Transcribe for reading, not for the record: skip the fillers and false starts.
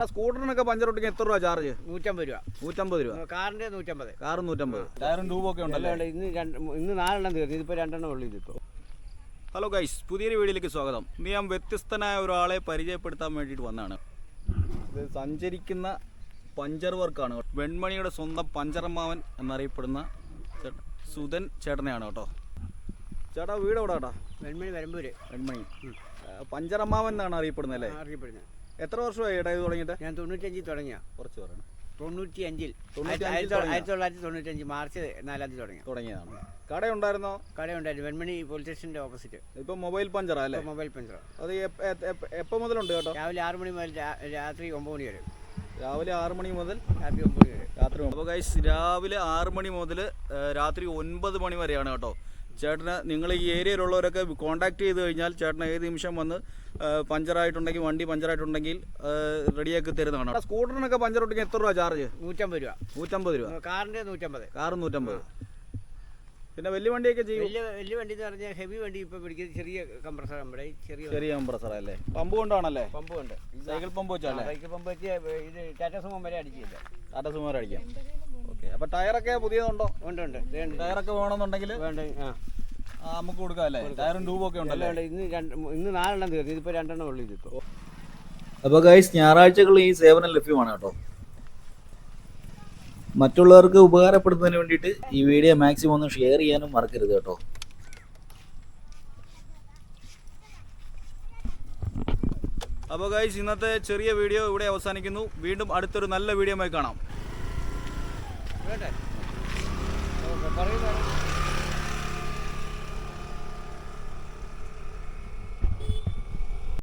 സ്കൂട്ടറിനൊക്കെ puncture ഒട്ടിക്കാൻ എത്ര രൂപ ചാർജ്? 150 രൂപ. 150 രൂപ. കാറിന്റെ 150. കാറും 150. ടയറും ട്യൂബൊക്കെ ഉണ്ടല്ലോ. ഇന്ന് 4 തീർന്നു. ഇതിപ്പോൾ 2 ഉള്ളൂ ഇതിപ്പോൾ. ഹലോ ഗൈസ്, പുതിയൊരു വീഡിയോയിലേക്ക് സ്വാഗതം. ഇന്ന് ഞാൻ വ്യത്യസ്തനായ ഒരാളെ പരിചയപ്പെടുത്താൻ വേണ്ടിയിട്ട് വന്നതാണ്. ഇത് സഞ്ചരിക്കുന്ന പഞ്ചർ വർക്കാണ്. വെൺമണിയുടെ സ്വന്തം പഞ്ചറമ്മാവൻ എന്നറിയപ്പെടുന്ന സുധൻ ചേട്ടനെയാണ് കേട്ടോ. ചേട്ടാ വീട് എവിടെ കേട്ടോ? വെൺമണി വരമ്പൂര്. വെൺമണി പഞ്ചറമ്മാവൻ എന്നാണ് അറിയപ്പെടുന്നത് അല്ലേ? അറിയപ്പെടുന്നത്. എത്ര വർഷമായി ഏട്ടാ ഇത് തുടങ്ങിയിട്ട്? ഞാൻ 95 തുടങ്ങിയ. കുറച്ച് പറയണം. 95 1995 മാർച്ച് 4 തുടങ്ങിയതാണ്. കടയുണ്ടായിരുന്നോ? കടയുണ്ടായിരുന്നു. വെൺമണി പോലീസ് സ്റ്റേഷൻ്റെ ഓപ്പോസിറ്റ്. ഇപ്പൊ മൊബൈൽ പഞ്ചറാ അല്ലേ? Mobile puncture. അത് എപ്പോൾ മുതലുണ്ട് കേട്ടോ? രാവിലെ 6 മണി മുതൽ രാത്രി 9 മണി വരെ. രാവിലെ 6 മണി മുതൽ രാത്രി 9 മണി വരെ. അപ്പോൾ ഗൈസ്, രാവിലെ 6 മണി മുതൽ രാത്രി 9 മണി വരെയാണ് കേട്ടോ. ചേട്ടന് നിങ്ങൾ ഈ ഏരിയയിലുള്ളവരൊക്കെ കോൺടാക്ട് ചെയ്ത് കഴിഞ്ഞാൽ ചേട്ടന് ഏത് നിമിഷം വന്ന് പഞ്ചറായിട്ടുണ്ടെങ്കിൽ, വണ്ടി പഞ്ചറായിട്ടുണ്ടെങ്കിൽ റെഡിയാക്കി തരുന്നതാണ്. സ്കൂട്ടറിനൊക്കെ പഞ്ചർ ഒട്ടിക്കാൻ എത്ര രൂപ ചാർജ്? 150 രൂപ. 150 രൂപ. കാറിന്റെ 150. കാറും 150. പിന്നെ വലിയ വണ്ടിയൊക്കെ ചെയ്യും? വലിയ വണ്ടി എന്ന് പറഞ്ഞാൽ ഹെവി വണ്ടി ഇപ്പോൾ പിടിക്കുന്നത് ചെറിയ കംപ്രസർ. നമ്മുടെ ചെറിയ കംപ്രസർ അല്ലേ? പമ്പ് കൊണ്ടാണല്ലേ? പമ്പ് കൊണ്ട്. സൈക്കിൾ പമ്പ് വെച്ചല്ലേ? സൈക്കിൾ പമ്പ് വെച്ച് ഇത് ടാറ്റ സുമോ വരെ അടിച്ചില്ല. ടാറ്റ സുമോ വരെ അടിക്കാം. ഓക്കെ. അപ്പോൾ ടയറൊക്കെ പുതിയതുണ്ടോ? ഉണ്ട്. ടയറൊക്കെ വേണമെന്നുണ്ടെങ്കിൽ വേണ്ട. നമുക്ക് കൊടുക്കാം അല്ലേ? ടയറും ട്യൂബൊക്കെ ഉണ്ടല്ലോ. ഇന്ന് 4 തീർന്നു. ഇതിപ്പോൾ 2 ഉള്ളൂ ഇതിപ്പോൾ. അപ്പോൾ ഗൈസ്, ഞായറാഴ്ചകളിൽ ഈ സേവനം ലഭ്യമാണ് കേട്ടോ. മറ്റുള്ളവർക്ക് ഉപകാരപ്പെടുന്നതിന് വേണ്ടിയിട്ട് ഈ വീഡിയോ മാക്സിമം ഒന്ന് ഷെയർ ചെയ്യാനും മറക്കരുത് കേട്ടോ. അപ്പോൾ ഗൈസ്, ഇന്നത്തെ ചെറിയ വീഡിയോ ഇവിടെ അവസാനിക്കുന്നു. വീണ്ടും അടുത്തൊരു നല്ല വീഡിയോയുമായി കാണാം. വേണ്ടേ?